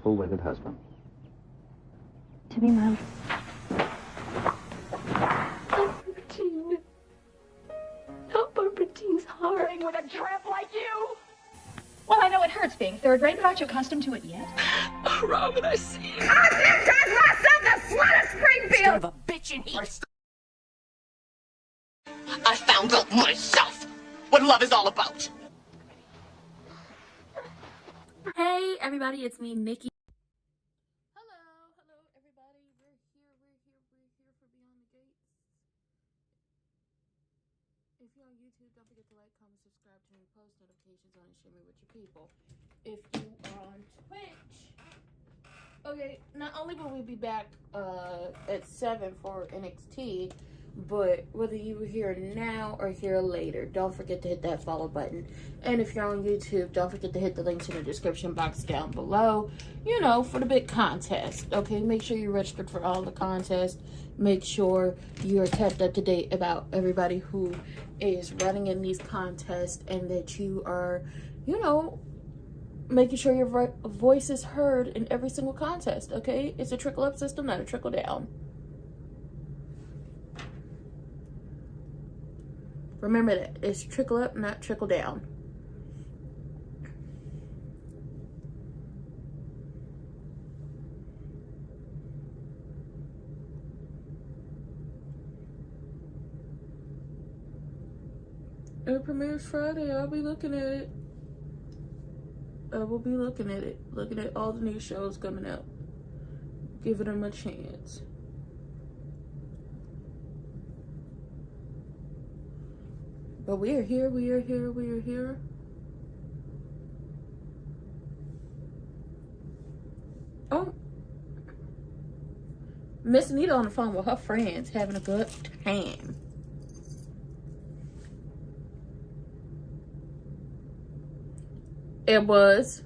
full-winded husband. To be my... Barbara not Barbara Jean's heart. With a tramp like you? Well, I know it hurts being third rate, but aren't you accustomed to it yet? Oh, Robin, I see it. I baptized myself the slut of Springfield! Son of a bitch in here. I found out myself what love is all about. Hey everybody, it's me, Nikki. Hello everybody. We're here for Beyond the Gates. If you're on YouTube, don't forget to like, comment, subscribe, turn your post notifications on, and share me with your people. If you are on Twitch, okay, not only will we be back at 7 for NXT, but whether you were here now or here later, don't forget to hit that follow button. And if you're on YouTube, don't forget to hit the links in the description box down below, you know, for the big contest. Okay, make sure you're registered for all the contests. Make sure you're kept up to date about everybody who is running in these contests, and that you are, you know, making sure your voice is heard in every single contest. Okay, it's a trickle up system, not a trickle down. Remember that. It's trickle up, not trickle down. It premieres Friday. I'll be looking at it. I will be looking at it. Looking at all the new shows coming out. Giving them a chance. But we are here. Oh. Miss Anita on the phone with her friends having a good time. It was.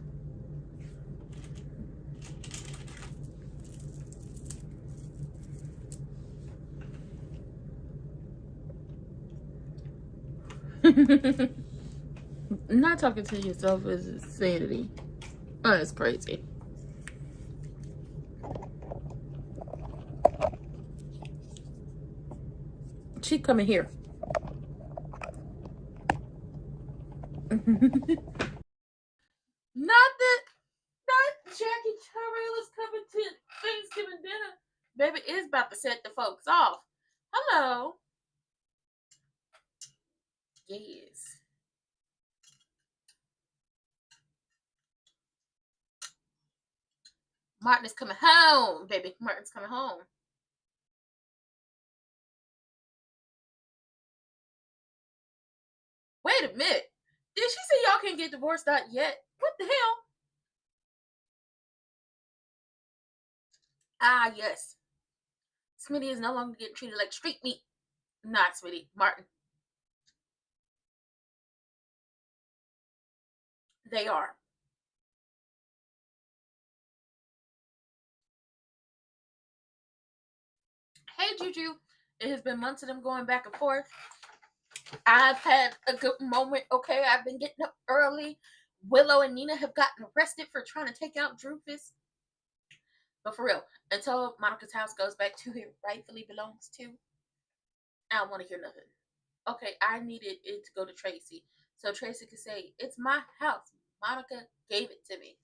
Not talking to yourself is insanity. Oh, that's crazy. She coming here. Not Jackie Terrell is coming to Thanksgiving dinner. Baby is about to set the folks off. Hello. Yes. Martin is coming home, baby. Martin's coming home. Wait a minute. Did she say y'all can't get divorced out yet? What the hell? Ah, yes. Smitty is no longer getting treated like street meat. Not Smitty. Martin. They are. Hey, Juju. It has been months of them going back and forth. I've had a good moment. Okay, I've been getting up early. Willow and Nina have gotten arrested for trying to take out Drufus. But for real, until Monica's house goes back to who it rightfully belongs to, I don't want to hear nothing. Okay, I needed it to go to Tracy, so Tracy could say, it's my house. Monica gave it to me.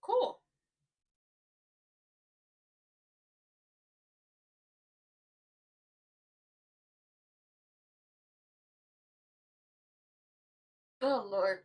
Cool. Oh, Lord.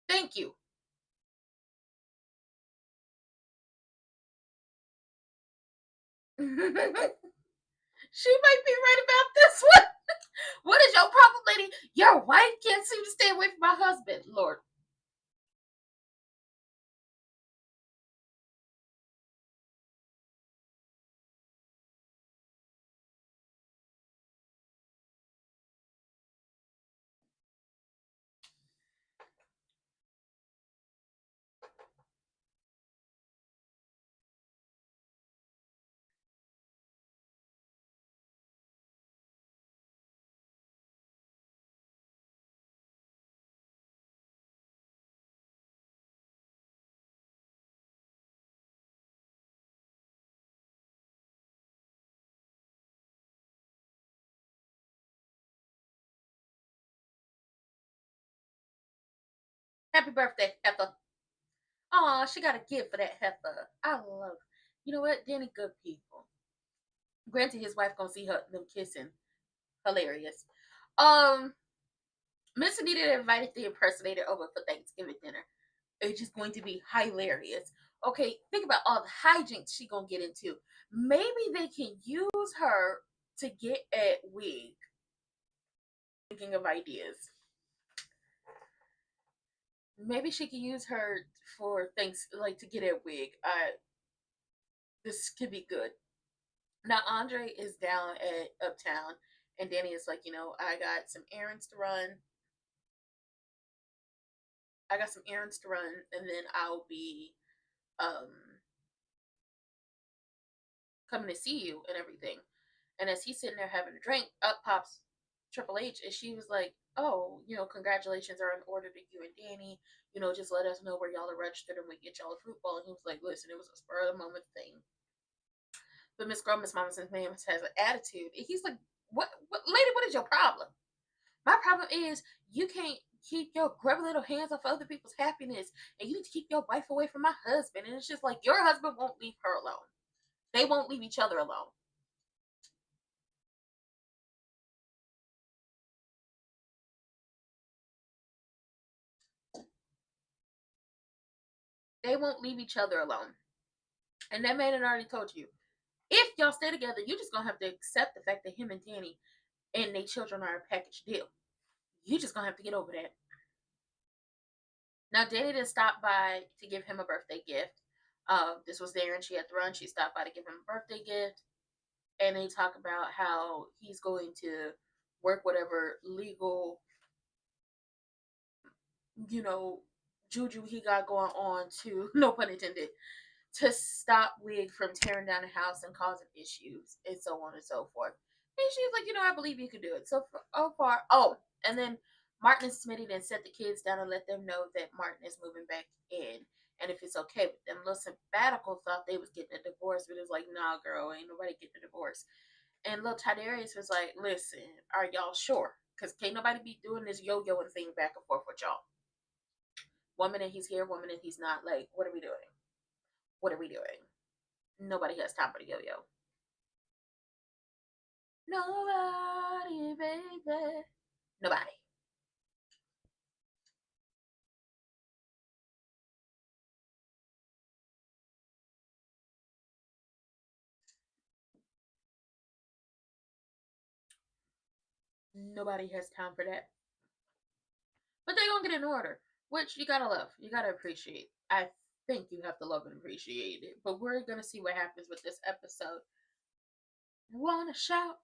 Thank you. She might be right about this one. What is your problem, lady? Your wife can't seem to stay away from my husband. Lord. Happy birthday, Heifer. Aw, she got a gift for that heifer. I love. You know what? Danny, good people. Granted, his wife gonna see them kissing. Hilarious. Miss Anita invited the impersonator over for Thanksgiving dinner. It's just going to be hilarious. Okay, think about all the hijinks she gonna get into. Maybe they can use her to get at Wig. Thinking of ideas. Maybe she could use her for things like to get at Wig. This could be good. Now Andre is down at Uptown, and Danny is like, I got some errands to run. And then I'll be coming to see you and everything. And as he's sitting there having a drink, up pops Triple H, and she was like, "Oh, congratulations are in order to you and Danny. Just let us know where y'all are registered and we get y'all a fruit bowl." And he was like, "Listen, it was a spur of the moment thing." But Miss Girl, Miss Mama, Miss Ma'am has an attitude. And he's like, what, lady, what is your problem? My problem is you can't keep your grubby little hands off other people's happiness, and you need to keep your wife away from my husband. And it's just like, your husband won't leave her alone. They won't leave each other alone. They won't leave each other alone. And that man had already told you, if y'all stay together, you're just gonna have to accept the fact that him and Danny and their children are a package deal. You just gonna have to get over that. Now, Danny didn't stop by to give him a birthday gift. This was there, and she had to run. She stopped by to give him a birthday gift, and they talk about how he's going to work whatever legal, juju he got going on to, no pun intended, to stop Wig from tearing down the house and causing issues, and so on and so forth. And she's like, I believe you can do it. So far, and then Martin and Smitty then set the kids down and let them know that Martin is moving back in, and if it's okay with them. Little Sabbatical thought they was getting a divorce, but it's like, nah, girl, ain't nobody getting a divorce. And little Tidarius was like, listen, are y'all sure? Because can't nobody be doing this yo-yoing thing back and forth with y'all. 1 minute he's here, 1 minute he's not. Like, what are we doing? What are we doing? Nobody has time for the yo-yo. Nobody, baby. Nobody. Nobody has time for that. But they're going to get in order, which you got to love. You got to appreciate. I think you have to love and appreciate it. But we're going to see what happens with this episode. Wanna shout?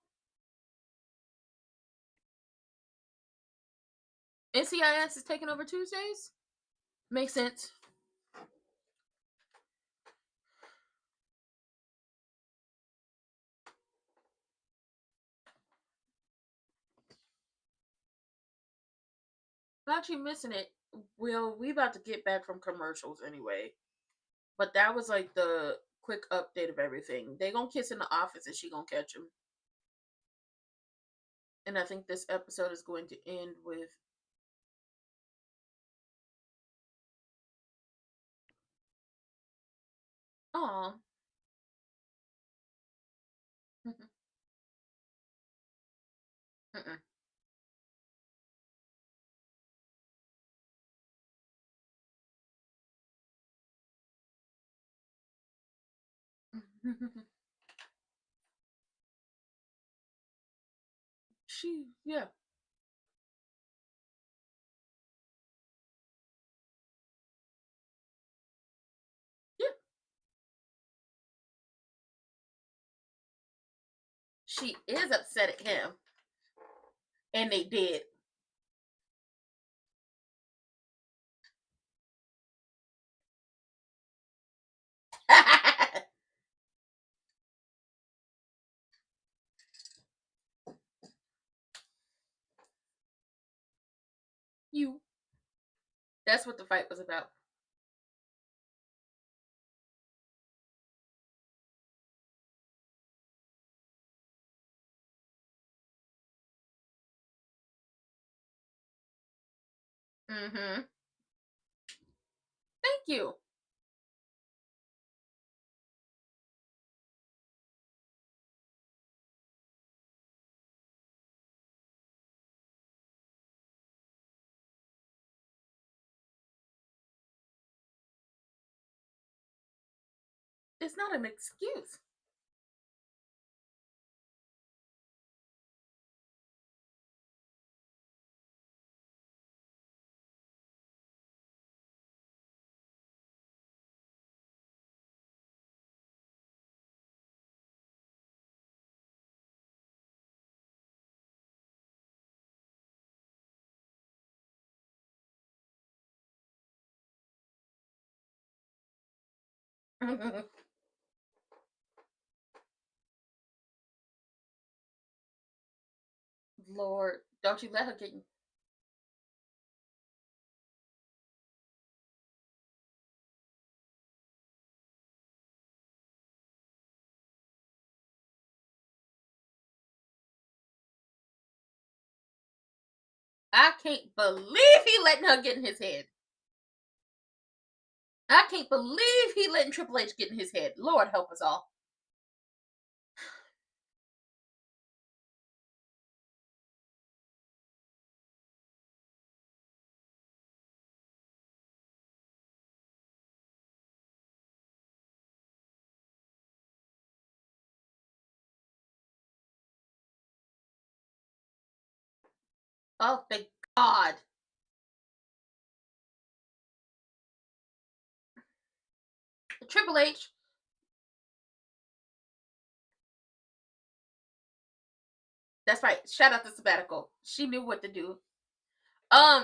NCIS is taking over Tuesdays? Makes sense. Not you missing it. Well, we about to get back from commercials anyway. But that was like the quick update of everything. They gonna kiss in the office and she gonna catch him. And I think this episode is going to end with aw. Yeah. Yeah. She is upset at him. And they did. You. That's what the fight was about. Mm-hmm. Thank you. It's not an excuse. Lord, don't you let her get you. I can't believe he letting her get in his head. I can't believe he letting Triple H get in his head. Lord help us all. Oh, thank God. Triple H. That's right. Shout out to Sabbatical. She knew what to do.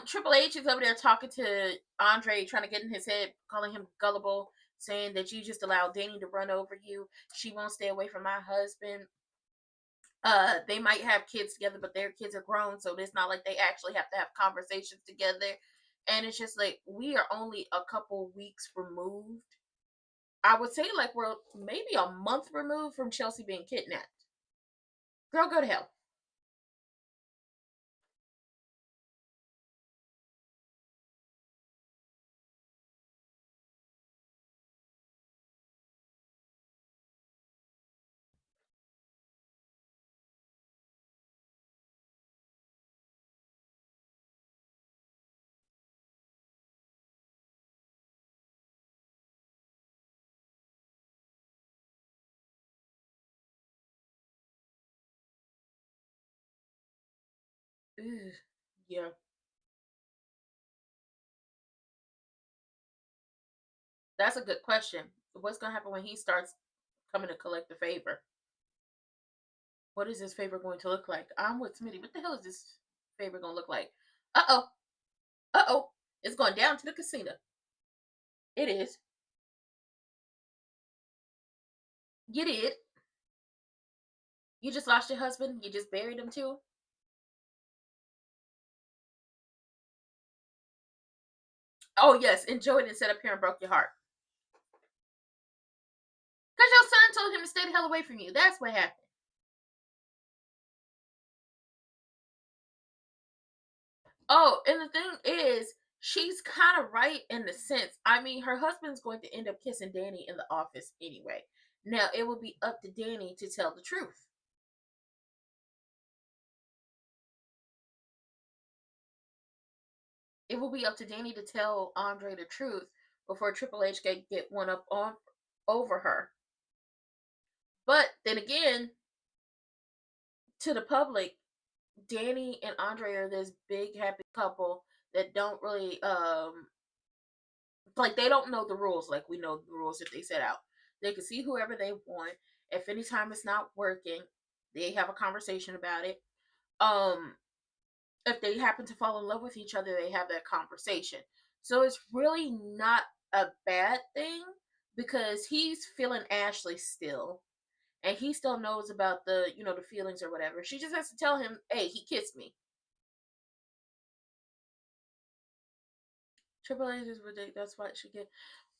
Triple H is over there talking to Andre, trying to get in his head, calling him gullible, saying that you just allowed Danny to run over you. She won't stay away from my husband. They might have kids together, but their kids are grown, so it's not like they actually have to have conversations together. And it's just like we are only a couple weeks removed. I would say like we're maybe a month removed from Chelsea being kidnapped. Girl, go to hell. Ugh, yeah. That's a good question. What's gonna happen when he starts coming to collect the favor? What is this favor going to look like? I'm with Smitty. What the hell is this favor gonna look like? Uh-oh. Uh-oh. It's going down to the casino. It is. You did. You just lost your husband. You just buried him too. Oh yes, enjoyed it and sat up here and broke your heart. Because your son told him to stay the hell away from you. That's what happened. Oh, and the thing is, she's kind of right in the sense. I mean, her husband's going to end up kissing Danny in the office anyway. Now, it will be up to Danny to tell the truth. It will be up to Danny to tell Andre the truth before Triple H can get one up on over her. But then again, to the public, Danny and Andre are this big happy couple that don't really like they don't know the rules like we know the rules if they set out. They can see whoever they want. If anytime it's not working, they have a conversation about it. Um if they happen to fall in love with each other, they have that conversation. So it's really not a bad thing because he's feeling Ashley still. And he still knows about the, the feelings or whatever. She just has to tell him, hey, he kissed me. Triple H is ridiculous. That's what she get.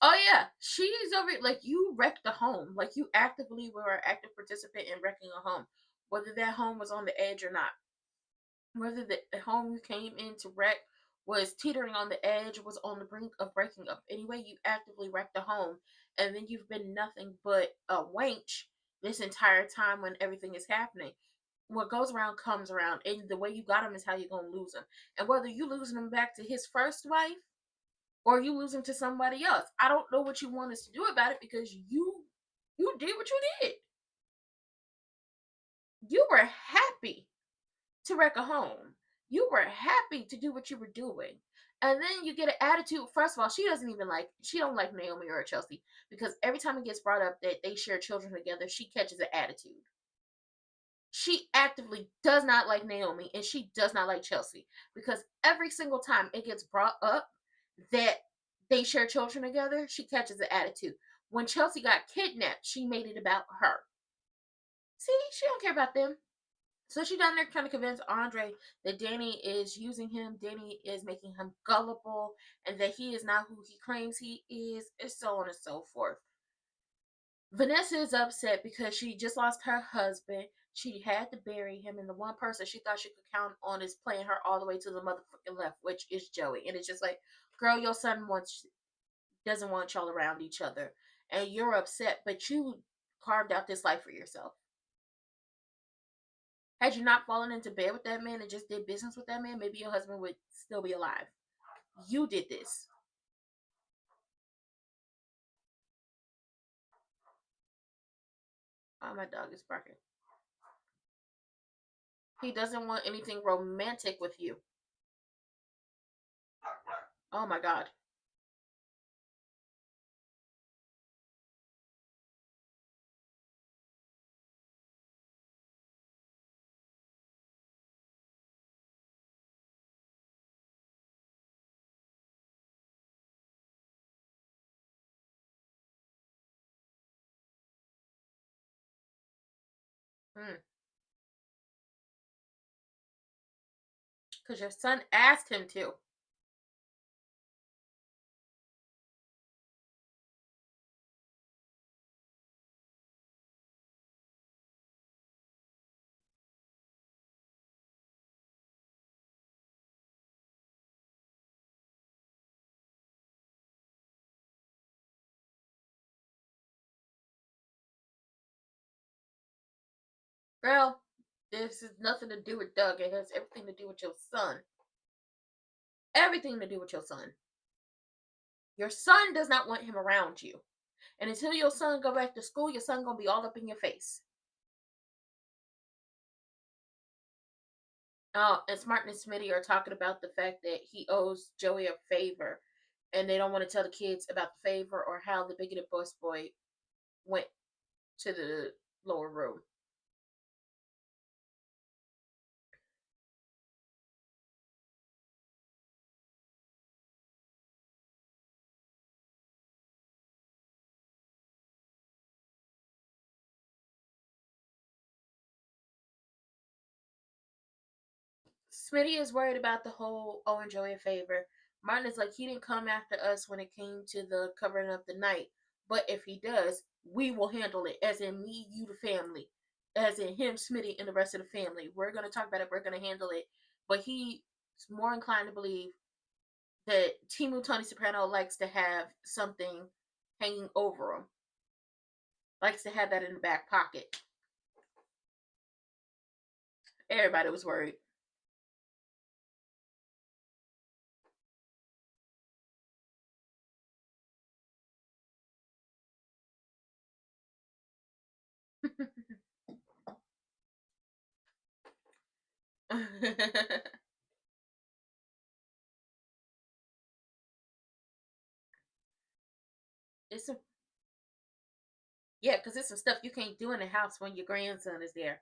Oh yeah, she's over. Like you wrecked the home. Like you actively were an active participant in wrecking a home, whether that home was on the edge or not. Whether the home you came in to wreck was teetering on the edge, was on the brink of breaking up anyway. You actively wrecked the home, and then you've been nothing but a wench this entire time when everything is happening. What goes around comes around, and the way you got him is how you're gonna lose him. And whether you losing him back to his first wife or you lose him to somebody else, I don't know what you want us to do about it, because you did what you did. You were happy to wreck a home. You were happy to do what you were doing. And then you get an attitude. First of all, she don't like Naomi or Chelsea, because every time it gets brought up that they share children together, she catches an attitude. She actively does not like Naomi, and she does not like Chelsea, because every single time it gets brought up that they share children together, she catches an attitude. When Chelsea got kidnapped, she made it about her. See, she don't care about them. So she down there trying to convince Andre that Danny is using him, Danny is making him gullible, and that he is not who he claims he is, and so on and so forth. Vanessa is upset because she just lost her husband. She had to bury him, and the one person she thought she could count on is playing her all the way to the motherfucking left, which is Joey. And it's just like, girl, your son doesn't want y'all around each other, and you're upset, but you carved out this life for yourself. Had you not fallen into bed with that man and just did business with that man, maybe your husband would still be alive. You did this. Oh, my dog is barking. He doesn't want anything romantic with you. Oh my God. Because your son asked him to. Girl, this has nothing to do with Doug. It has everything to do with your son. Everything to do with your son. Your son does not want him around you. And until your son go back to school, your son gonna be all up in your face. And Smart and Smitty are talking about the fact that he owes Joey a favor, and they don't want to tell the kids about the favor or how the bigoted boy went to the lower room. Smitty is worried about the whole owing Joey a favor. Martin is like, he didn't come after us when it came to the covering up the night. But if he does, we will handle it. As in me, you, the family. As in him, Smitty, and the rest of the family. We're going to talk about it. We're going to handle it. But he's more inclined to believe that Timu Tony Soprano likes to have something hanging over him. Likes to have that in the back pocket. Everybody was worried. It's some, yeah, because it's some stuff you can't do in the house when your grandson is there.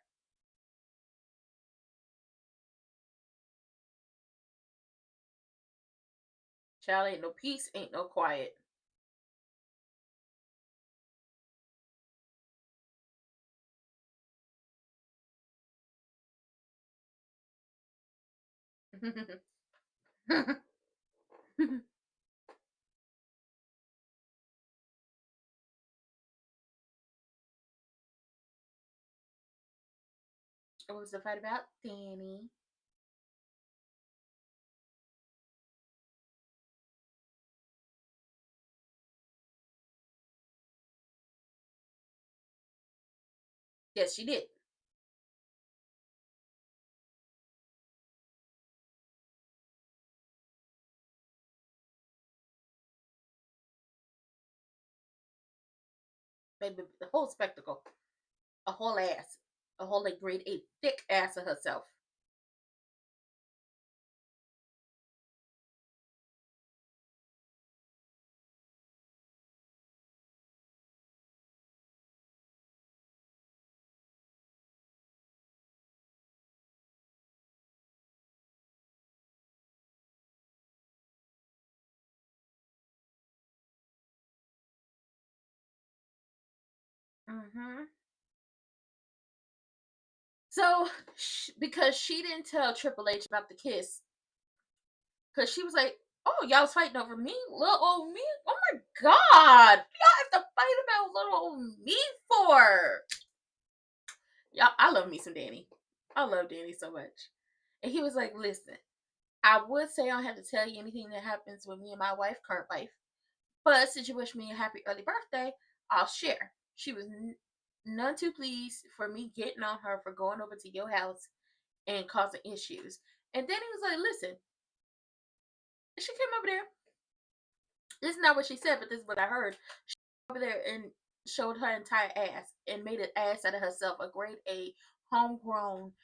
Child, ain't no peace, ain't no quiet. What was the fight about? Danny. Yes, she did. Baby, the whole spectacle. A whole ass. A whole like grade 8 thick ass of herself. Mm-hmm. So, because she didn't tell Triple H about the kiss, because she was like, "Oh, y'all was fighting over me, little old me. Oh my god, y'all have to fight about little old me for?" Y'all, I love me some Danny. I love Danny so much. And he was like, "Listen, I would say I don't have to tell you anything that happens with me and my wife, current wife, but since you wish me a happy early birthday, I'll share." She was none too pleased for me getting on her for going over to your house and causing issues. And then he was like, "Listen," she came over there. This is not what she said, but this is what I heard. She came over there and showed her entire ass and made an ass out of herself, a grade A, homegrown,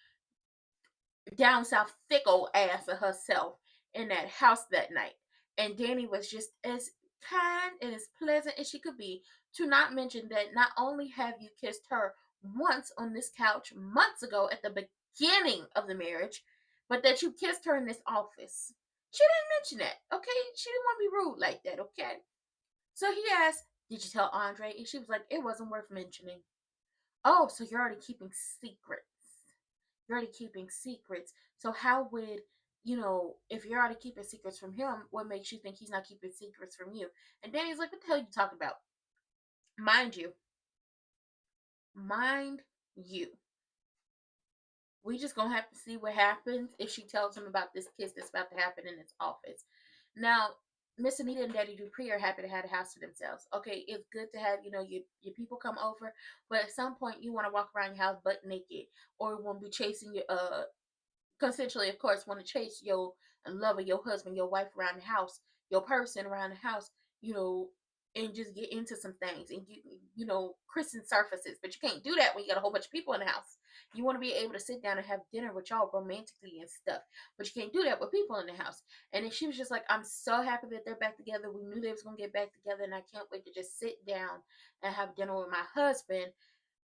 down south, thick old ass of herself in that house that night. And Danny was just as kind and as pleasant as she could be, to not mention that not only have you kissed her once on this couch months ago at the beginning of the marriage, but that you kissed her in this office. She didn't mention that, okay? She didn't want to be rude like that, okay? So he asked, "Did you tell Andre?" And she was like, "It wasn't worth mentioning." "Oh, so you're already keeping secrets. You're already keeping secrets. So how would, if you're already keeping secrets from him, what makes you think he's not keeping secrets from you?" And Danny's like, "What the hell are you talking about?" Mind you, mind you, we just gonna have to see what happens if she tells him about this kiss that's about to happen in his office. Now, Miss Anita and Daddy Dupree are happy to have the house to themselves. Okay, it's good to have, your people come over, but at some point you want to walk around your house butt naked, or want to be chasing your consensually, of course, want to chase your lover, your husband, your wife around the house, your person around the house, you know, and just get into some things and christen surfaces. But you can't do that when you got a whole bunch of people in the house. You want to be able to sit down and have dinner with y'all romantically and stuff, but you can't do that with people in the house. And then she was just like, "I'm so happy that they're back together. We knew they was gonna get back together, and I can't wait to just sit down and have dinner with my husband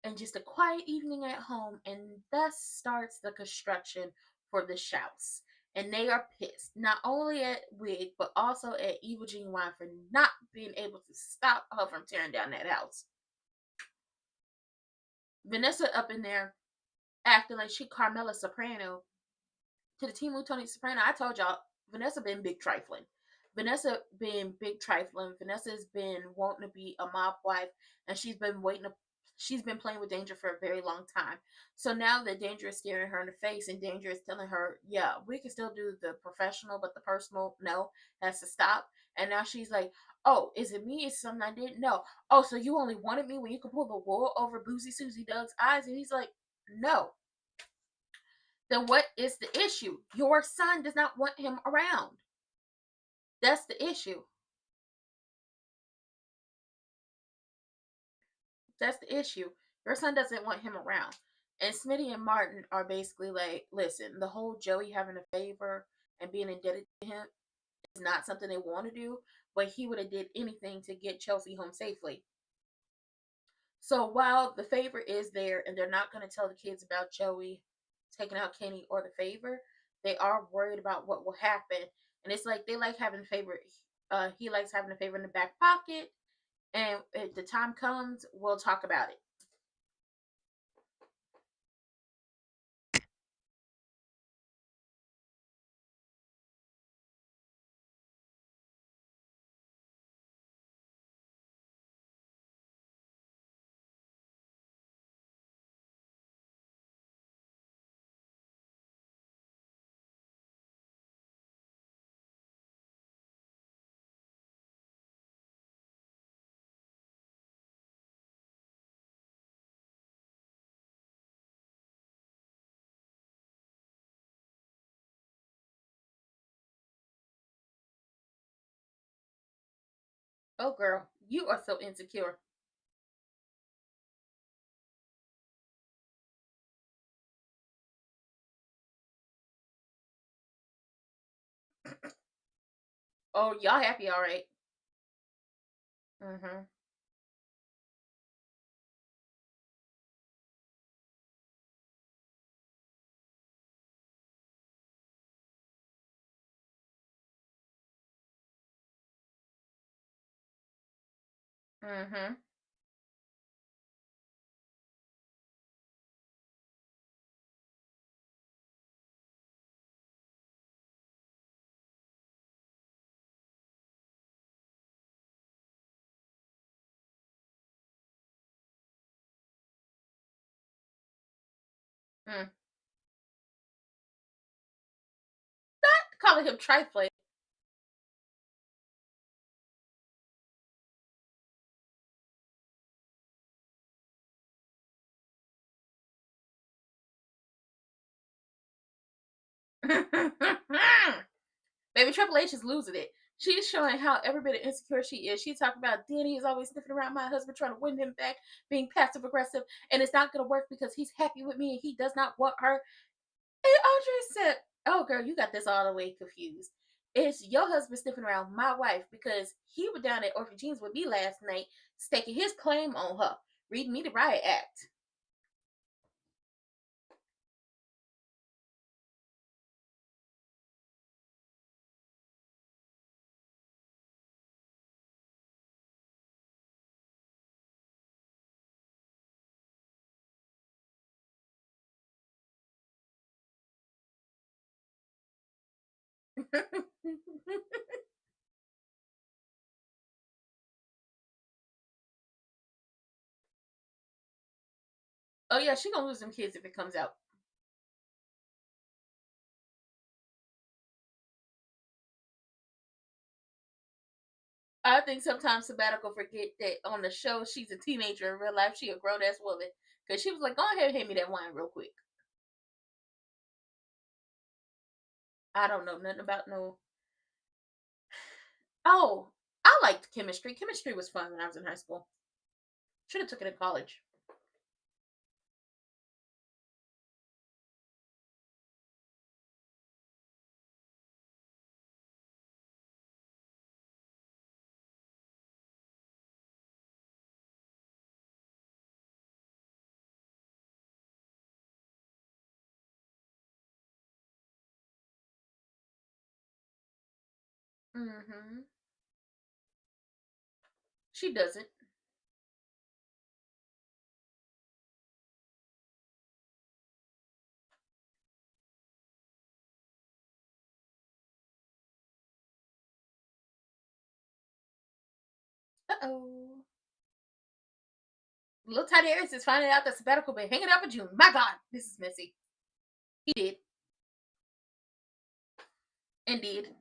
and just a quiet evening at home." And thus starts the construction for the Shouts. And they are pissed, not only at Wig, but also at Evil Genuine for not being able to stop her from tearing down that house. Vanessa up in there acting like she Carmela Soprano to the team with Tony Soprano. I told y'all, Vanessa been big trifling. Vanessa been big trifling. Vanessa's been wanting to be a mob wife, and she's been playing with Danger for a very long time. So now that Danger is staring her in the face, and Danger is telling her, "Yeah, we can still do the professional, but the personal, no, has to stop." And now she's like, "Oh, is it me? Is it something I didn't know? Oh, so you only wanted me when you could pull the wool over Boozy Susie Doug's eyes?" And he's like, "No." Then what is the issue? Your son does not want him around. That's the issue. That's the issue. Your son doesn't want him around. And Smitty and Martin are basically like, "Listen, the whole Joey having a favor and being indebted to him is not something they want to do, but he would have did anything to get Chelsea home safely." So while the favor is there and they're not going to tell the kids about Joey taking out Kenny or the favor, they are worried about what will happen. And it's like they like having a favor. He likes having a favor in the back pocket. And if the time comes, we'll talk about it. Oh, girl, you are so insecure. Oh, y'all happy, all right? Mm-hmm. Mm-hmm. Mm. Calling him trifling. Baby Triple H is losing it. She's showing how every bit of insecure she is. She talking about Danny is always sniffing around my husband, trying to win him back, being passive aggressive, and it's not gonna work because he's happy with me and he does not want her. And Audrey said, "Oh, girl, you got this all the way confused. It's your husband sniffing around my wife because he was down at Orphan Jeans with me last night, staking his claim on her, reading me the riot act." Oh yeah, she gonna lose them kids if it comes out. I think sometimes Sabbatical forget that on the show she's a teenager. In real life, she a grown ass woman. Cause she was like, "Go ahead and hand me that wine real quick." I don't know nothing about no. Oh, I liked chemistry. Chemistry was fun when I was in high school. Should have took it in college. Mm-hmm. She doesn't. Uh oh. Little Tiny Aries is finding out that Sabbatical been hanging out with June. My God, this is messy. He did. Indeed.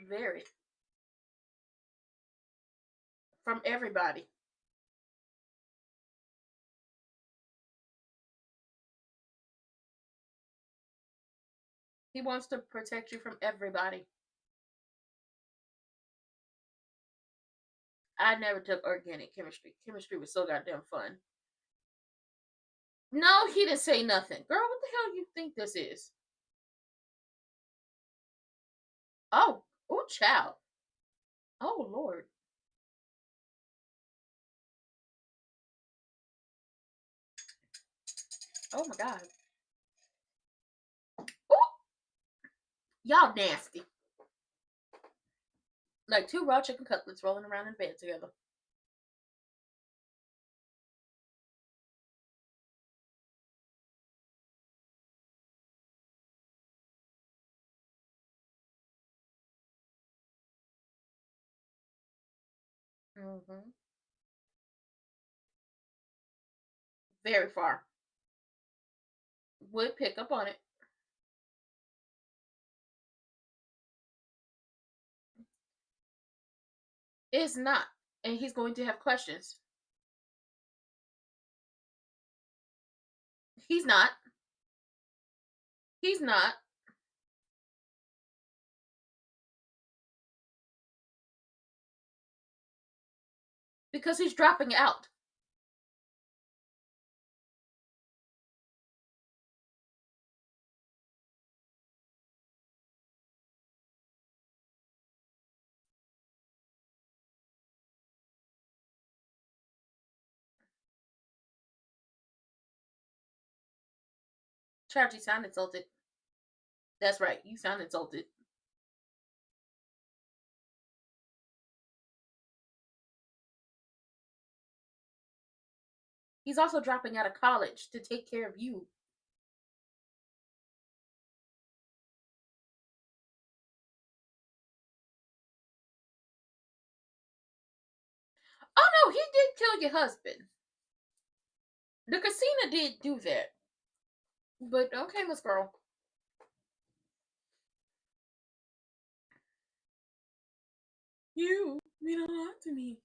Very. From everybody. He wants to protect you from everybody. I never took organic chemistry. Chemistry was so goddamn fun. No, he didn't say nothing. Girl, what the hell do you think this is? Oh, oh, child. Oh, Lord. Oh, my God. Ooh, y'all nasty. Like two raw chicken cutlets rolling around in bed together. Mm-hmm. Very far. Would pick up on it. It's not. And he's going to have questions. He's not. He's not. Because he's dropping out. Charles, you sound insulted. That's right, you sound insulted. He's also dropping out of college to take care of you. Oh no, he did kill your husband. The casino did do that. But okay, Miss Girl. You mean a lot to me.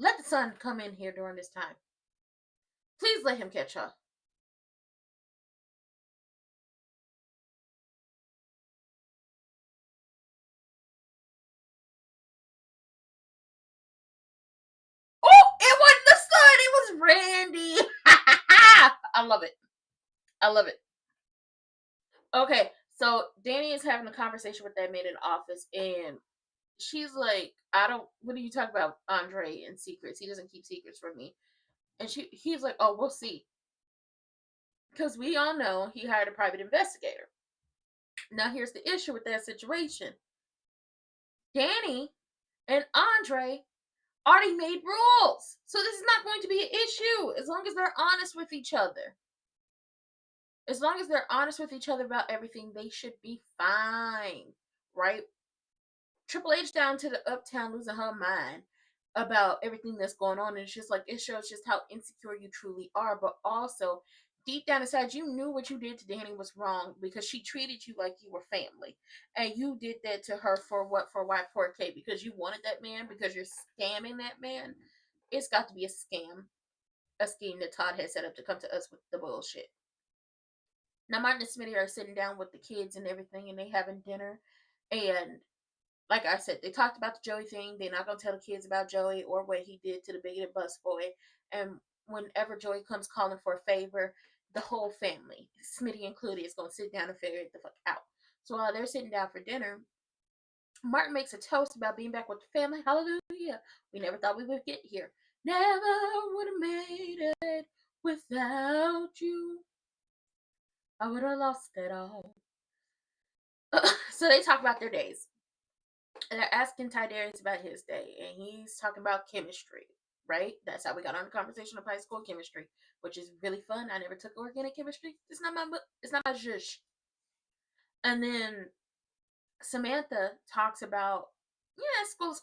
Let the sun come in here during this time. Please let him catch her. Oh, it wasn't the sun, it was Randy. I love it. I love it. Okay, so Danny is having a conversation with that maid in the office, and she's like, I don't, what are you talking about, Andre, and secrets? He doesn't keep secrets from me. And he's like, oh, we'll see. Because we all know he hired a private investigator. Now, here's the issue with that situation. Danny and Andre already made rules. So this is not going to be an issue as long as they're honest with each other. As long as they're honest with each other about everything, they should be fine, right? Triple H down to the uptown losing her mind about everything that's going on. And it's just like, it shows just how insecure you truly are. But also, deep down inside, you knew what you did to Danny was wrong because she treated you like you were family. And you did that to her for what? For why? Poor Kate. Because you wanted that man, because you're scamming that man. It's got to be a scam. A scheme that Todd had set up to come to us with the bullshit. Now, Martin and Smitty are sitting down with the kids and everything, and they having dinner. And like I said, they talked about the Joey thing. They're not going to tell the kids about Joey or what he did to the bigoted busboy. And whenever Joey comes calling for a favor, the whole family, Smitty included, is going to sit down and figure it the fuck out. So while they're sitting down for dinner, Martin makes a toast about being back with the family. Hallelujah. We never thought we would get here. Never would have made it without you. I would have lost it all. So they talk about their days. And they're asking Tiberius about his day, and he's talking about chemistry, right? That's how we got on the conversation of high school chemistry, which is really fun. I never took organic chemistry. It's not my zhush. And then Samantha talks about, yeah, school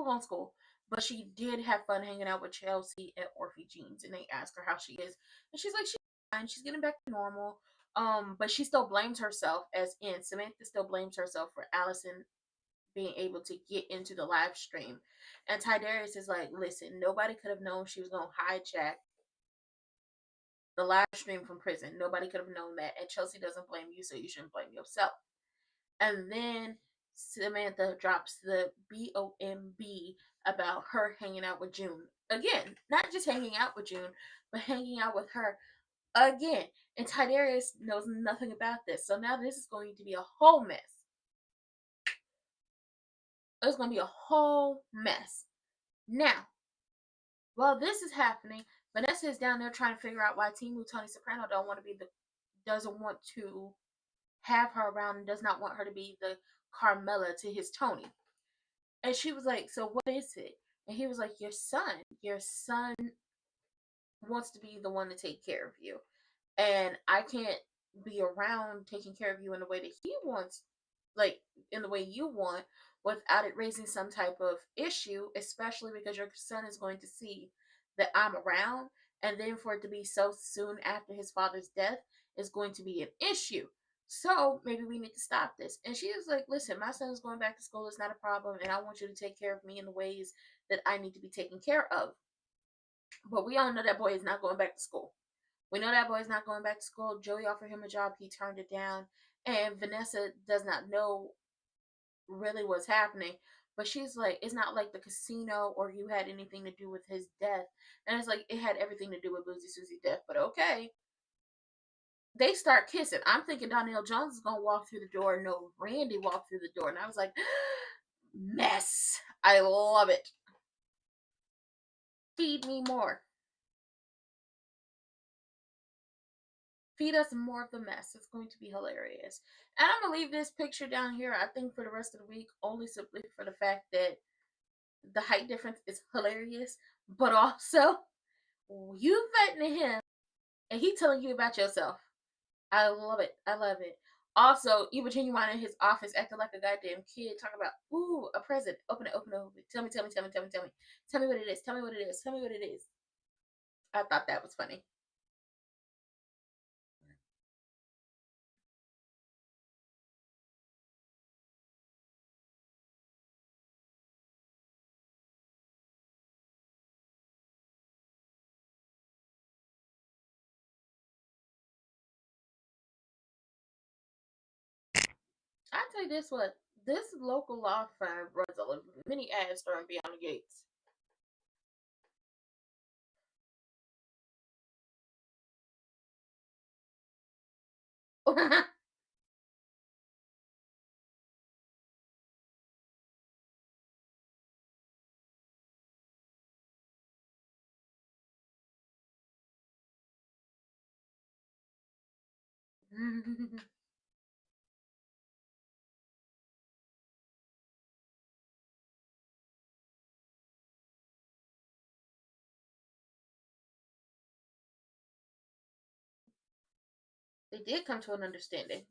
on school. But she did have fun hanging out with Chelsea at Orphe Jeans, and they ask her how she is, and she's like, she's fine. She's getting back to normal. But she still blames herself, as in Samantha still blames herself for Allison being able to get into the live stream. And Tiberius is like, listen, nobody could have known she was going to hijack the live stream from prison. Nobody could have known that. And Chelsea doesn't blame you, so you shouldn't blame yourself. And then Samantha drops the BOMB about her hanging out with June. Again, not just hanging out with June, but hanging out with her again. And Tiberius knows nothing about this. So now this is going to be a whole mess. It's going to be a whole mess. Now, while this is happening, Vanessa is down there trying to figure out why Timu Tony Soprano doesn't want to have her around and does not want her to be the Carmela to his Tony. And she was like, so what is it? And he was like, your son wants to be the one to take care of you. And I can't be around taking care of you in the way that he wants, like in the way you want, without it raising some type of issue, especially because your son is going to see that I'm around, and then for it to be so soon after his father's death is going to be an issue. So maybe we need to stop this. And she was like, listen, my son's going back to school. It's not a problem. And I want you to take care of me in the ways that I need to be taken care of. But we all know that boy is not going back to school. We know that boy is not going back to school. Joey offered him a job. He turned it down. And Vanessa does not know really what's happening. But she's like, it's not like the casino or you had anything to do with his death. And it's like, it had everything to do with Boozy Susie's death. But okay. They start kissing. I'm thinking Donnell Jones is going to walk through the door. No, Randy walked through the door. And I was like, mess. I love it. Feed me more. Feed us more of the mess. It's going to be hilarious. And I'm going to leave this picture down here, I think, for the rest of the week, only simply for the fact that the height difference is hilarious. But also, you vetting him and he telling you about yourself. I love it. I love it. Also, Eva Genuine in his office acting like a goddamn kid, talking about, ooh, a present. Open it, open it, open it. Tell me, tell me, tell me, tell me, tell me. Tell me what it is. Tell me what it is. Tell me what it is. I thought that was funny. I tell you this what, this local law firm runs a mini ad store Beyond the Gates. They did come to an understanding.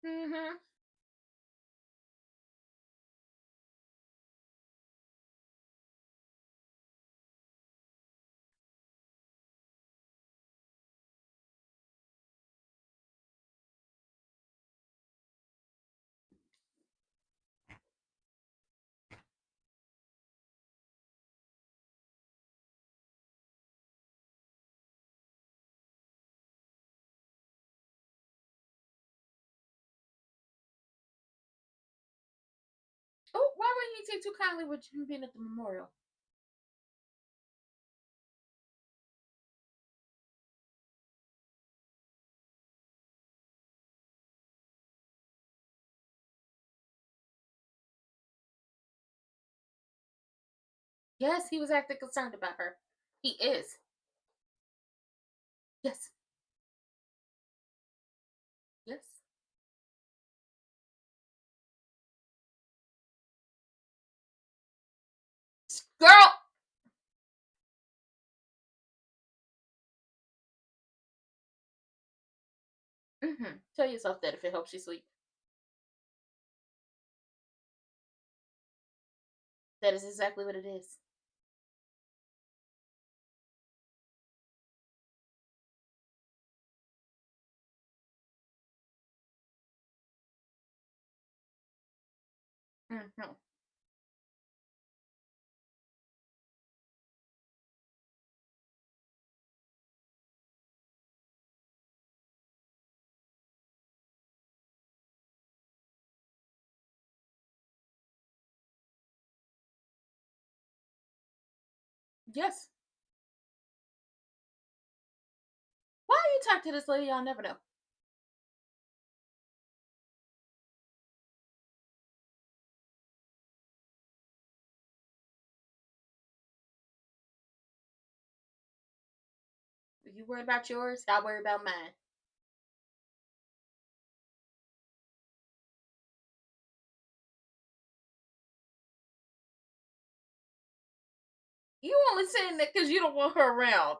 Mm-hmm. Oh, why would he take too kindly with him being at the memorial? Yes, he was acting concerned about her. He is. Yes. Yes. Girl! Mm-hmm. Tell yourself that if it helps you sleep. That is exactly what it is. Mm-hmm. Yes. Why you talk to this lady? I'll never know. You worry about yours, I'll worry about mine. You only saying that because you don't want her around.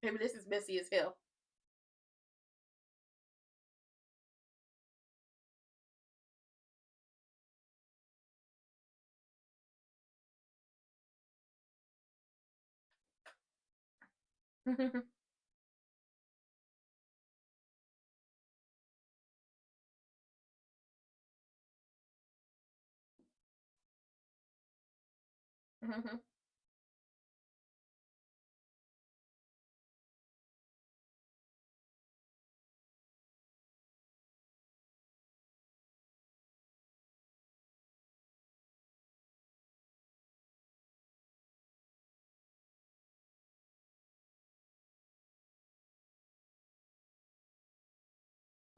Maybe this is messy as hell.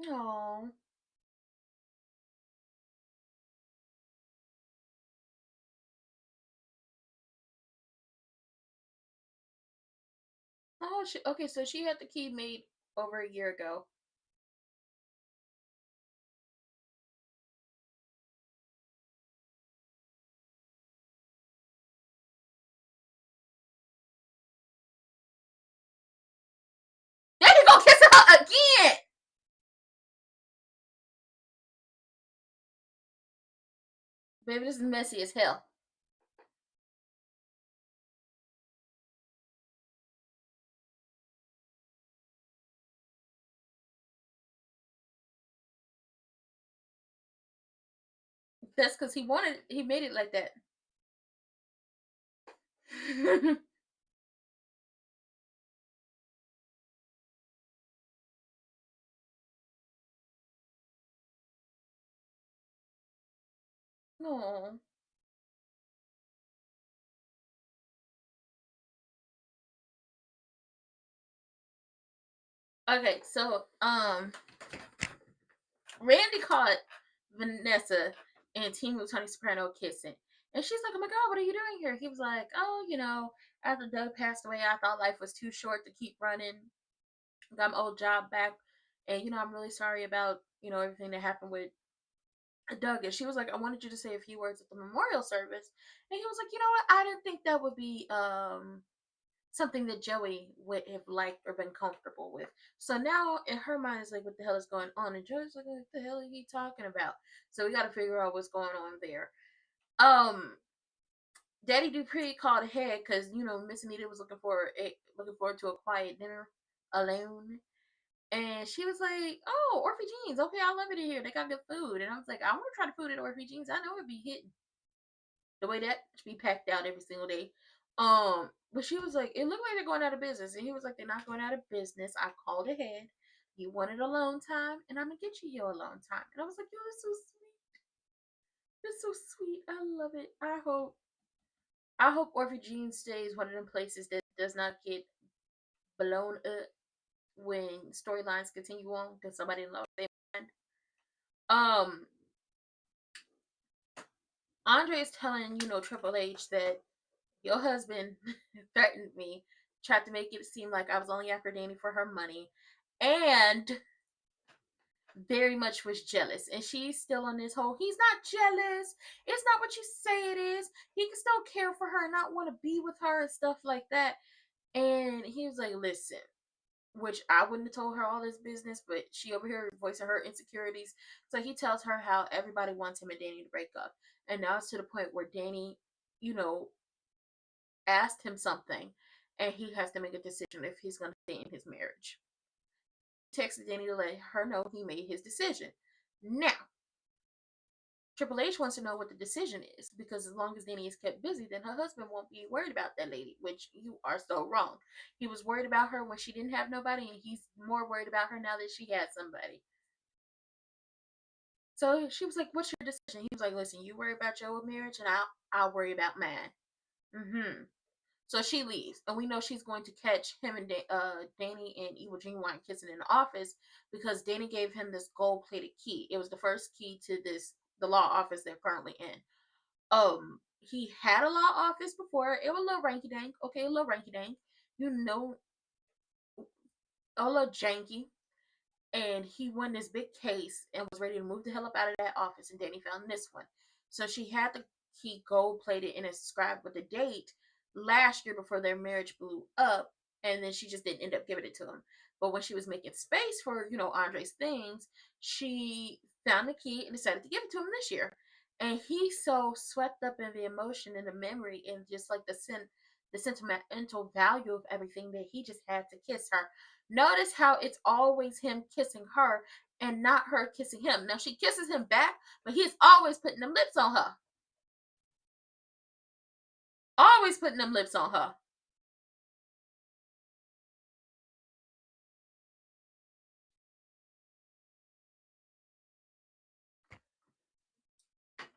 Oh. Oh, okay, so she had the key made over a year ago. There you go, kiss her again! Baby, this is messy as hell. That's because he made it like that. No. Okay, so Randy caught Vanessa and Tony Soprano kissing. And she's like, "Oh my god, what are you doing here?" He was like, "Oh, after Doug passed away, I thought life was too short to keep running. Got my old job back. And I'm really sorry about, everything that happened with Doug." And she was like, "I wanted you to say a few words at the memorial service." And he was like, "You know what? I didn't think that would be something that Joey would have liked or been comfortable with." So now in her mind it's like, what the hell is going on? And Joey's like, what the hell are he talking about? So we got to figure out what's going on there. Daddy Dupree called ahead because Miss Anita was looking forward to a quiet dinner alone. And she was like, "Oh, Orphe Jeans. Okay, I love it in here. They got good food." And I was like, "I want to try the food at Orphe Jeans. I know it'd be hitting the way that should be packed out every single day." But she was like, "It looked like they're going out of business." And he was like, "They're not going out of business. I called ahead. You wanted alone time, and I'm gonna get you your alone time." And I was like, "Yo, that's so sweet. That's so sweet. I love it. I hope Orphe Jeans stays one of them places that does not get blown up when storylines continue on because somebody lost their mind." Um, Andre is telling, Triple H that your husband threatened me, tried to make it seem like I was only after Danny for her money, and very much was jealous. And she's still on this whole, he's not jealous. It's not what you say it is. He can still care for her and not want to be with her and stuff like that. And he was like, "Listen," which I wouldn't have told her all this business, but she over here voicing her insecurities. So he tells her how everybody wants him and Danny to break up. And now it's to the point where Danny, you know, asked him something and he has to make a decision if he's going to stay in his marriage. He texted Danny to let her know he made his decision. Now, Triple H wants to know what the decision is because as long as Danny is kept busy, then her husband won't be worried about that lady, which you are so wrong. He was worried about her when she didn't have nobody, and he's more worried about her now that she has somebody. So she was like, "What's your decision?" He was like, "Listen, you worry about your marriage, and I'll worry about mine." So she leaves, and we know she's going to catch him and Danny and Evil Genuine kissing in the office because Danny gave him this gold-plated key. It was the first key to the law office they're currently in. He had a law office before. It was a little ranky dank. Okay, a little ranky dank. A little janky. And he won this big case and was ready to move the hell up out of that office. And Danny found this one. So she had the key gold plated and inscribed with the date last year before their marriage blew up, and then she just didn't end up giving it to him. But when she was making space for, Andre's things, she found the key and decided to give it to him this year. And he's so swept up in the emotion and the memory and just like the sentimental value of everything that he just had to kiss her. Notice how it's always him kissing her and not her kissing him. Now she kisses him back, but he's always putting them lips on her. Always putting them lips on her.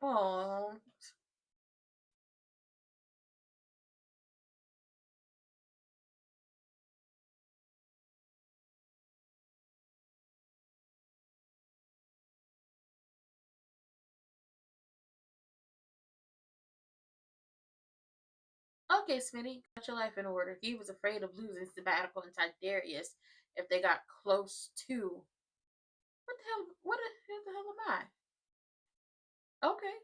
Oh. Okay, Smitty, got your life in order. He was afraid of losing Sabbatical and Tiberius if they got close to. What the hell? What the hell am I? Okay.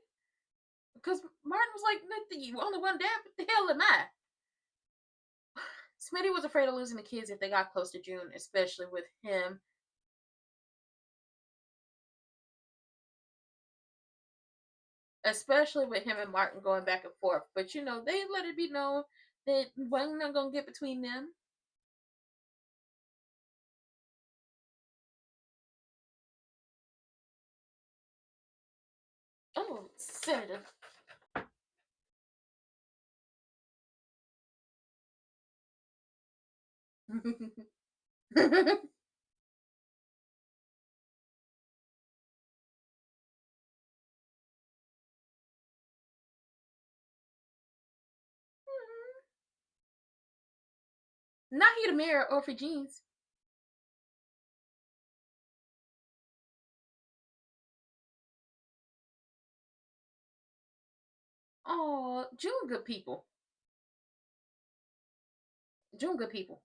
Because Martin was like, you only one dad. What the hell am I? Smitty was afraid of losing the kids if they got close to June, especially with him. Especially with him and Martin going back and forth. But, they let it be known that wasn't not going to get between them. Oh, Senator. Not he the mayor or for jeans. Oh, June good people. June good people.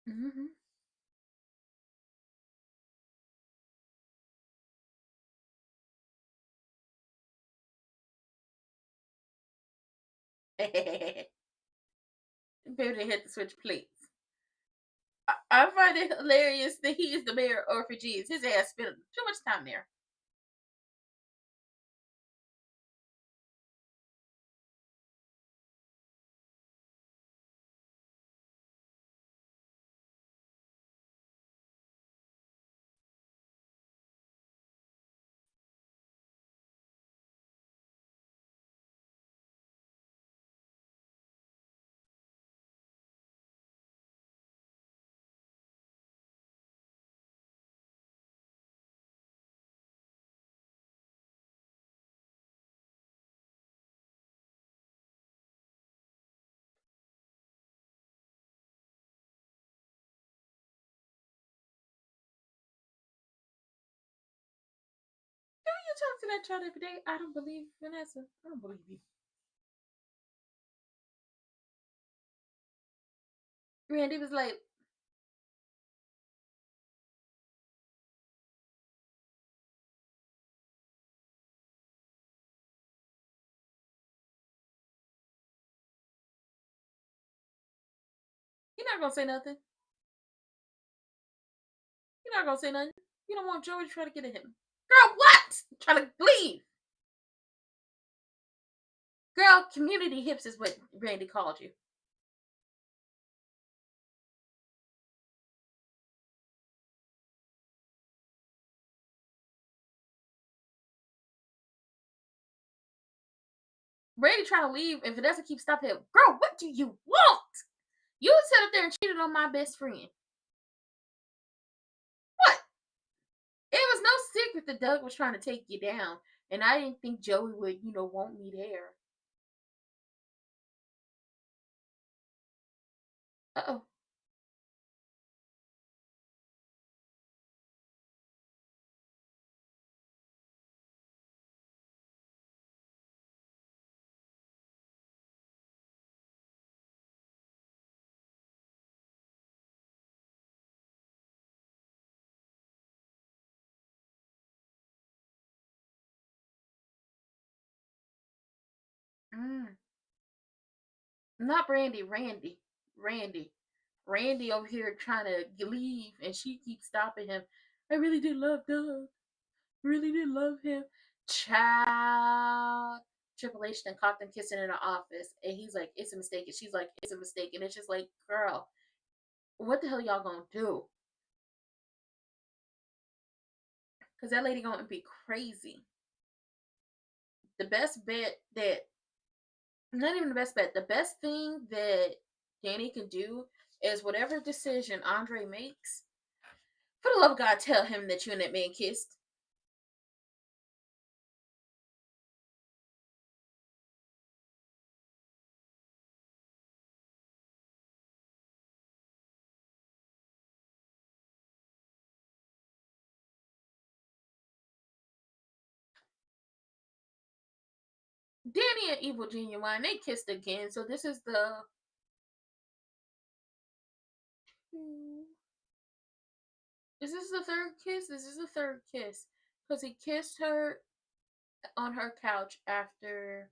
Mm-hmm. Baby, they had to switch plates. I find it hilarious that he is the mayor of refugees. His ass spent too much time there. You talk to that child every day. I don't believe Vanessa. I don't believe you. Randy was like, "You're not gonna say nothing. You're not gonna say nothing. You don't want Joey to try to get at him. Girl, what? Trying to leave. Girl, community hips is what Randy called you. Randy trying to leave, and Vanessa keeps stopping him. Girl, what do you want? You sat up there and cheated on my best friend. What? It was no secret that Doug was trying to take you down, and I didn't think Joey would, want me there. Uh-oh. Mm. Not Brandy, Randy over here trying to leave, and she keeps stopping him. I really did love Doug. Really did love him. Child. Triple H then caught them kissing in the office, and he's like, "It's a mistake," and she's like, "It's a mistake," and it's just like, girl, what the hell y'all gonna do? Because that lady gonna be crazy. The best bet that, not even the best bet, the best thing that Danny can do is whatever decision Andre makes, for the love of God, tell him that you and that man kissed. Danny and Evil Genuine, they kissed again, so this is the... Is this the third kiss? This is the third kiss. Because he kissed her on her couch after...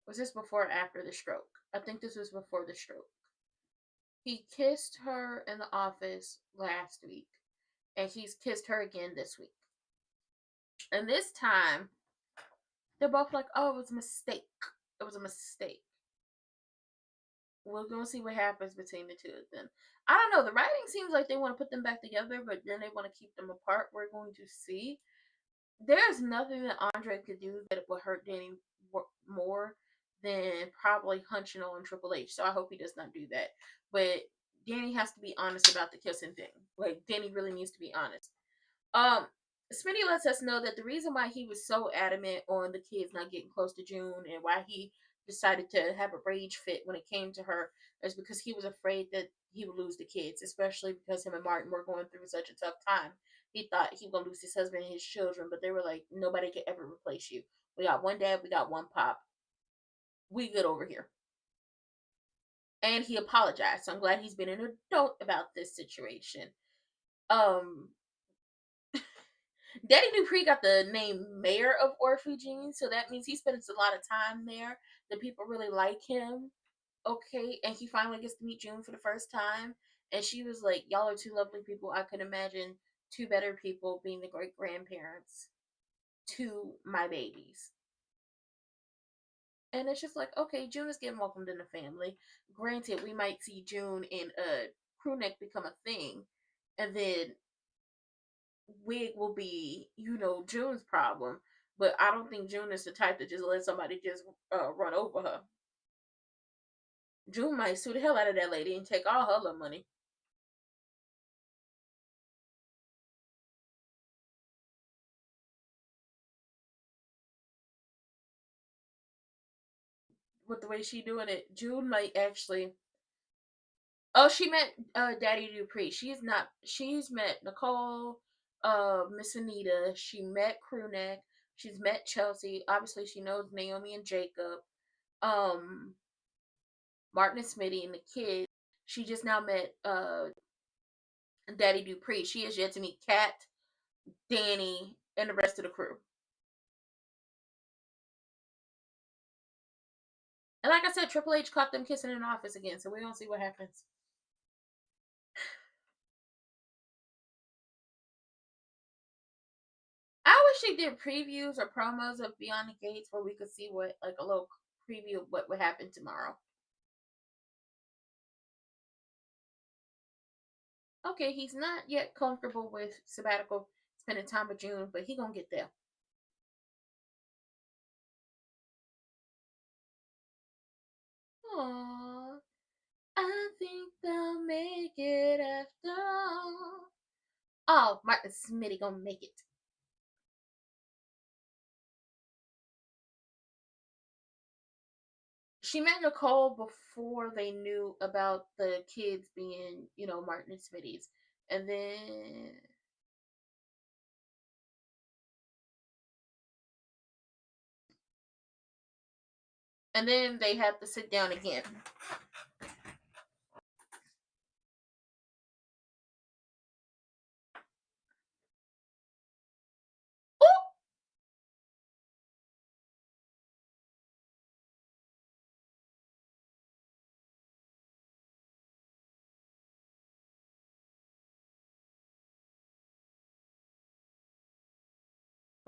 Was this before or after the stroke? I think this was before the stroke. He kissed her in the office last week. And he's kissed her again this week. And this time, they're both like, oh, it was a mistake. It was a mistake. We're going to see what happens between the two of them. I don't know. The writing seems like they want to put them back together, but then they want to keep them apart. We're going to see. There's nothing that Andre could do that would hurt Danny more than probably hunching on Triple H. So I hope he does not do that. But Danny has to be honest about the kissing thing. Like, Danny really needs to be honest. Smitty lets us know that the reason why he was so adamant on the kids not getting close to June and why he decided to have a rage fit when it came to her is because he was afraid that he would lose the kids, especially because him and Martin were going through such a tough time. He thought he was going to lose his husband and his children, but they were like, nobody can ever replace you. We got one dad, we got one pop. We good over here. And he apologized, so I'm glad he's been an adult about this situation. Daddy Dupree got the name Mayor of Orpheugene, so that means he spends a lot of time there. The people really like him. Okay, and he finally gets to meet June for the first time. And she was like, y'all are two lovely people. I could imagine two better people being the great grandparents to my babies. And it's just like, okay, June is getting welcomed in the family. Granted, we might see June and crewneck become a thing. And then wig will be, June's problem. But I don't think June is the type to just let somebody just run over her. June might sue the hell out of that lady and take all her little money. With the way she doing it, June might actually... Oh, she met Daddy Dupree. She's met Nicole, Miss Anita. She met Crewneck. She's met Chelsea. Obviously, she knows Naomi and Jacob. Martin and Smitty and the kids. She just now met Daddy Dupree. She has yet to meet Kat, Danny, and the rest of the crew. And like I said, Triple H caught them kissing in the office again, so we're gonna see what happens. I wish they did previews or promos of Beyond the Gates where we could see what, like a little preview of what would happen tomorrow. Okay, he's not yet comfortable with sabbatical, spending time with June, but he gonna get there. Aww, I think they'll make it after all. Oh, Martin Smitty gonna make it. She met Nicole before they knew about the kids being, Martin and Smitty's. And then they had to sit down again.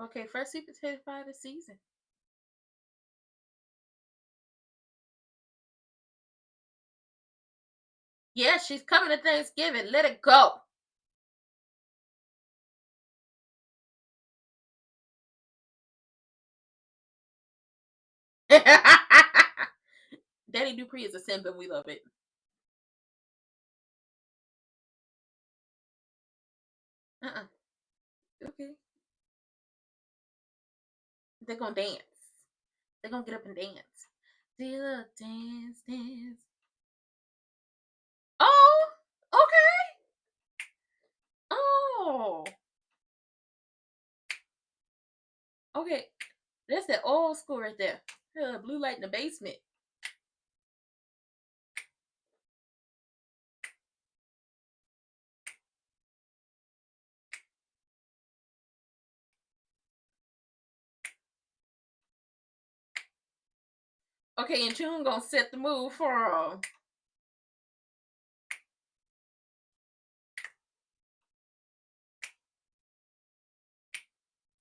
Okay, first sweet potato pie of the season. Yeah, she's coming to Thanksgiving. Let it go. Daddy Dupree is a simp and we love it. Okay. They're gonna dance. They're gonna get up and dance. Do you little dance, dance? Oh, okay. Oh, okay. That's the old school right there. Blue light in the basement. Okay, and June gonna set the mood for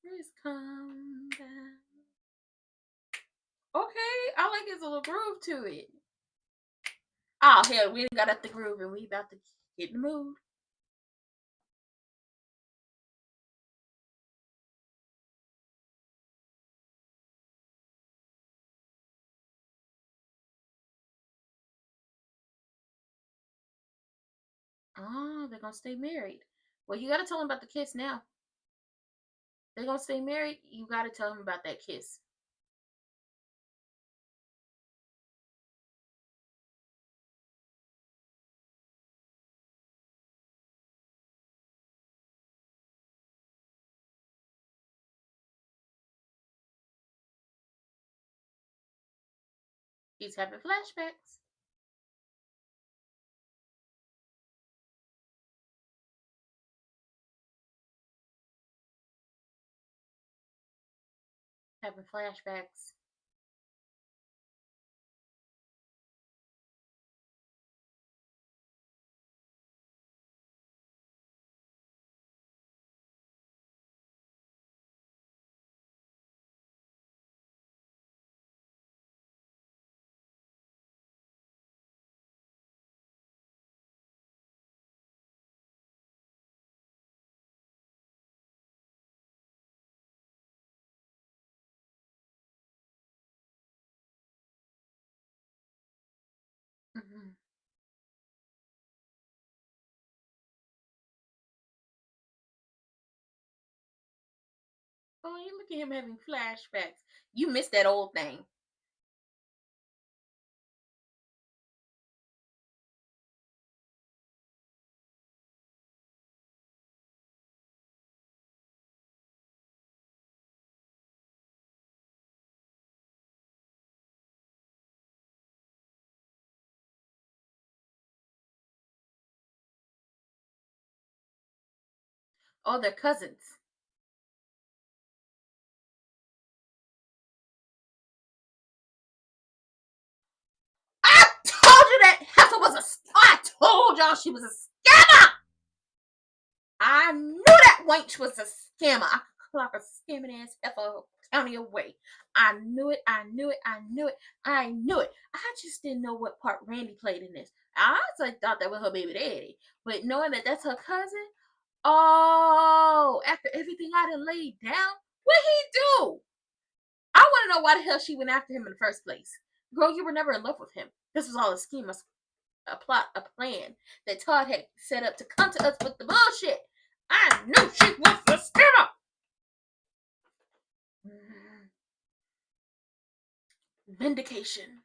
Please come down. Okay, I like his little groove to it. Oh hell, we got up the groove and we about to get in the mood. Oh, they're gonna stay married. Well, you gotta tell them about the kiss now. They're gonna stay married. You gotta tell them about that kiss. He's having flashbacks. Having flashbacks. Mm-hmm. Oh, you look at him having flashbacks. You missed that old thing. Oh, they're cousins. I told you that heifer was I told y'all she was a scammer. I knew that wench was a scammer. I could clock a scamming ass heifer county away. I knew it. I knew it. I knew it. I knew it. I just didn't know what part Randy played in this. I also thought that was her baby daddy, but knowing that that's her cousin. Oh, after everything I done laid down, what he do? I want to know why the hell she went after him in the first place. Girl, you were never in love with him. This was all a scheme, a plot, a plan that Todd had set up to come to us with the bullshit. I knew she was the scammer. Vindication.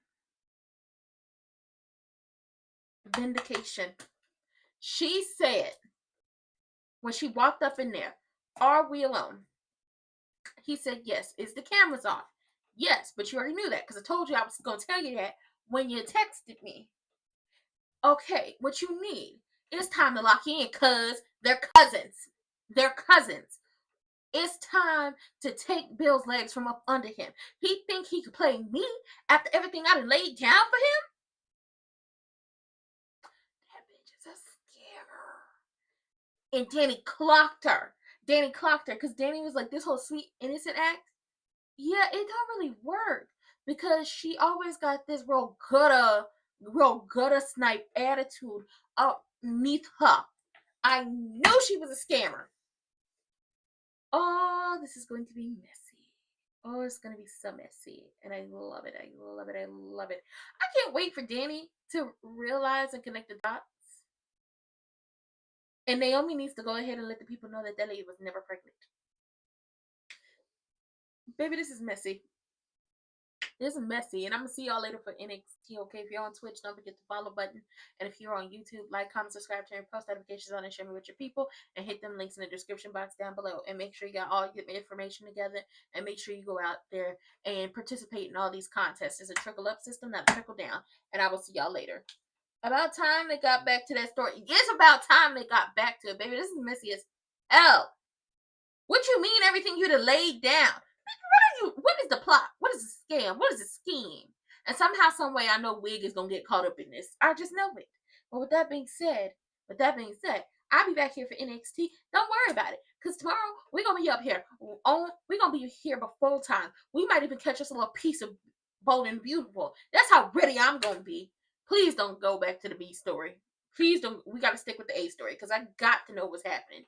Vindication. She said when she walked up in there, "Are we alone?" He said, "Yes." "Is the cameras off?" "Yes," but you already knew that because I told you I was going to tell you that when you texted me. "Okay, what you need is time to lock in because they're cousins. They're cousins. It's time to take Bill's legs from up under him. He think he could play me after everything I done laid down for him? That bitch is a scammer." And Danny clocked her. Danny clocked her because Danny was like, this whole sweet, innocent act. Yeah, it don't really work because she always got this real gutter snipe attitude underneath her. I knew she was a scammer. Oh, this is going to be messy. Oh, it's going to be so messy. And I love it. I love it. I love it. I can't wait for Danny to realize and connect the dots. And Naomi needs to go ahead and let the people know that that lady was never pregnant. Baby, this is messy. This is messy. And I'm going to see y'all later for NXT, okay? If you're on Twitch, don't forget the follow button. And if you're on YouTube, like, comment, subscribe, turn post notifications on, and share me with your people. And hit them links in the description box down below. And make sure you got all your information together. And make sure you go out there and participate in all these contests. It's a trickle-up system, not a trickle-down. And I will see y'all later. About time they got back to that story. It's about time they got back to it, baby. This is messy as hell. What you mean everything you'd have laid down? What is the plot? What is the scam? What is the scheme? And somehow, some way, I know Wig is gonna get caught up in this. I just know it. But with that being said, I'll be back here for NXT. Don't worry about it, cause tomorrow we're gonna be up here. We're gonna be here before time. We might even catch us a little piece of Bold and Beautiful. That's how ready I'm gonna be. Please don't go back to the B story. Please don't. We gotta stick with the A story, cause I got to know what's happening.